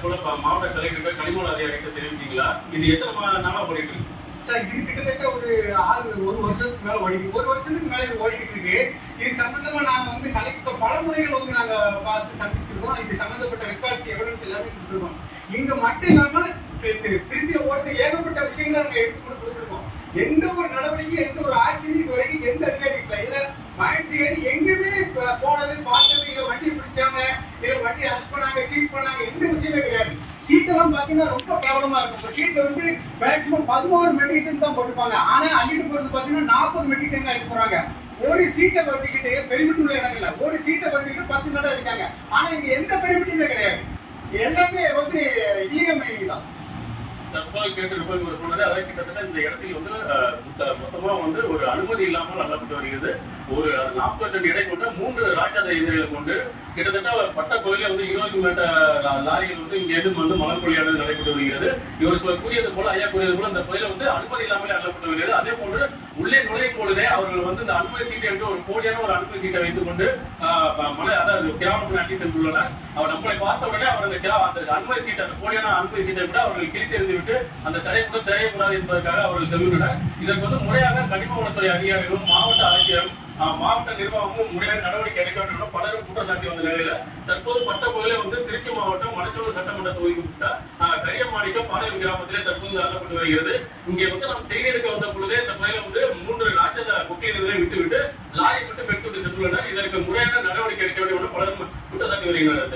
போல மாவட்ட கலெக்டர் கனிமவள அதிகாரிகிட்ட தெரிவிச்சீங்களா? இது எத்தனை நாளா ஓடிட்டு இருக்கு சார்? இது கிட்டத்தட்ட ஒரு வருஷத்துக்கு மேல ஒரு வருஷத்துக்கு மேல இது ஓடிக்கிட்டு இருக்கு. இது சம்பந்தமா நாங்க வந்து கலெக்டர் பல முறைகள் வந்து நாங்க பார்த்து சந்திச்சிருக்கோம். இது சம்பந்தப்பட்ட ரெக்கார்ட்ஸ் எவிடன்ஸ் எல்லாமே கொடுத்துருக்கோம். இங்க மட்டும் இல்லாம திருச்சியில ஓடுற ஏகப்பட்ட விஷயங்களை நாங்க எடுத்து கொடுத்துருக்கோம். எந்த ஒரு நடவடிக்கையும் எந்த ஒரு ஆட்சியும் இது வரைக்கும் எந்த அதிகாரிகள் இல்ல மகிழ்ச்சி எங்கேயுமே போனது பார்த்தது இல்ல, வண்டி பிடிச்சாங்க இல்ல வண்டி அரெஸ்ட் பண்ணாங்க சீஸ் பண்ணாங்க, எந்த விஷயமே கிடையாது. சீட்டெல்லாம் பாத்தீங்கன்னா ரொம்ப கேவலமா இருக்கும். சீட்ல வந்து மேக்சிமம் 11 மெட்ரிக் டன் தான் போட்டுப்பாங்க. ஆனா அள்ளிட்டு போறது பாத்தீங்கன்னா 40 மெட்ரிக் டன் ஆகிட்டு போறாங்க. ஒரு சீட்டை வச்சுக்கிட்டு பெருமிட் உள்ள இடங்கள்ல ஒரு சீட்டை வச்சுக்கிட்டு 10 நடம் அடிக்காங்க. ஆனா இங்க எந்த பெருமிட்டுமே கிடையாது. எல்லாமே வந்து இல்லீகல் மைனிங் தான். தற்போது கேட்டிருப்பது ஒரு சூழ்நிலை. அதை கிட்டத்தட்ட இந்த இடத்தில் வந்து மொத்தமா வந்து ஒரு அனுமதி இல்லாமல் அள்ளப்பட்டு வருகிறது. ஒரு 42 இடை கொண்ட 3 ராட்சத இயந்திரங்களை கொண்டு கிட்டத்தட்ட பட்ட பகுதியில வந்து 20 மேட்ட லாரிகள் வந்து இங்க இருந்து வந்து மணல் கொள்ளையானது நடைபெற்று வருகிறது. இவர் கூறியது போல ஐயா கூறியது போல இந்த பகுதியில வந்து அனுமதி இல்லாமலே அள்ளப்பட்டு வருகிறது. அதே போன்று உள்ளே நுழையும் பொழுதே அவர்கள் வந்து இந்த அனுமதி சீட்டை என்று ஒரு போலியான ஒரு அனுமதி சீட்டை வைத்துக் கொண்டு அதாவது கிராம அட்டி சென்றுள்ளனர். அவர் நம்மளை பார்த்த உடனே அவர் அந்த அனுமதி சீட்டை அந்த போலியான அனுமதி சீட்டை விட அவர்கள் கிழித்தெறிந்து விட்டு அந்த தடை கூட தெரியக்கூடாது என்பதற்காக அவர்கள் செல்கின்றனர். இதற்கு வந்து முறையாக கனிம வளத்துறை அதிகாரிகளும் மாவட்ட ஆட்சியரும் மாவட்ட நிர்வாகமும் முறையாக நடவடிக்கை எடுக்க வேண்டும் என பலரும் குற்றம் சாட்டி வந்த நிலையில தற்போது பட்ட பகுதியில வந்து திருச்சி மாவட்டம் மணச்சூர் சட்டமன்ற தொகுதிக்கு கரியமாணிக்க பாளையம் கிராமத்திலே தற்போது அள்ளப்பட்டு வருகிறது. இங்கே வந்து நாம் செய்தி எடுக்க வந்த பொழுதே இந்த பகுதியில வந்து 3 ராட்சத குக்கிகளை விட்டுவிட்டு லாரி மட்டும் எடுத்துவிட்டு சென்றுள்ளனர். இதற்கு முறையான நடவடிக்கை எடுக்க வேண்டும் என பலரும் குற்றம் சாட்டி வருகின்றனர்.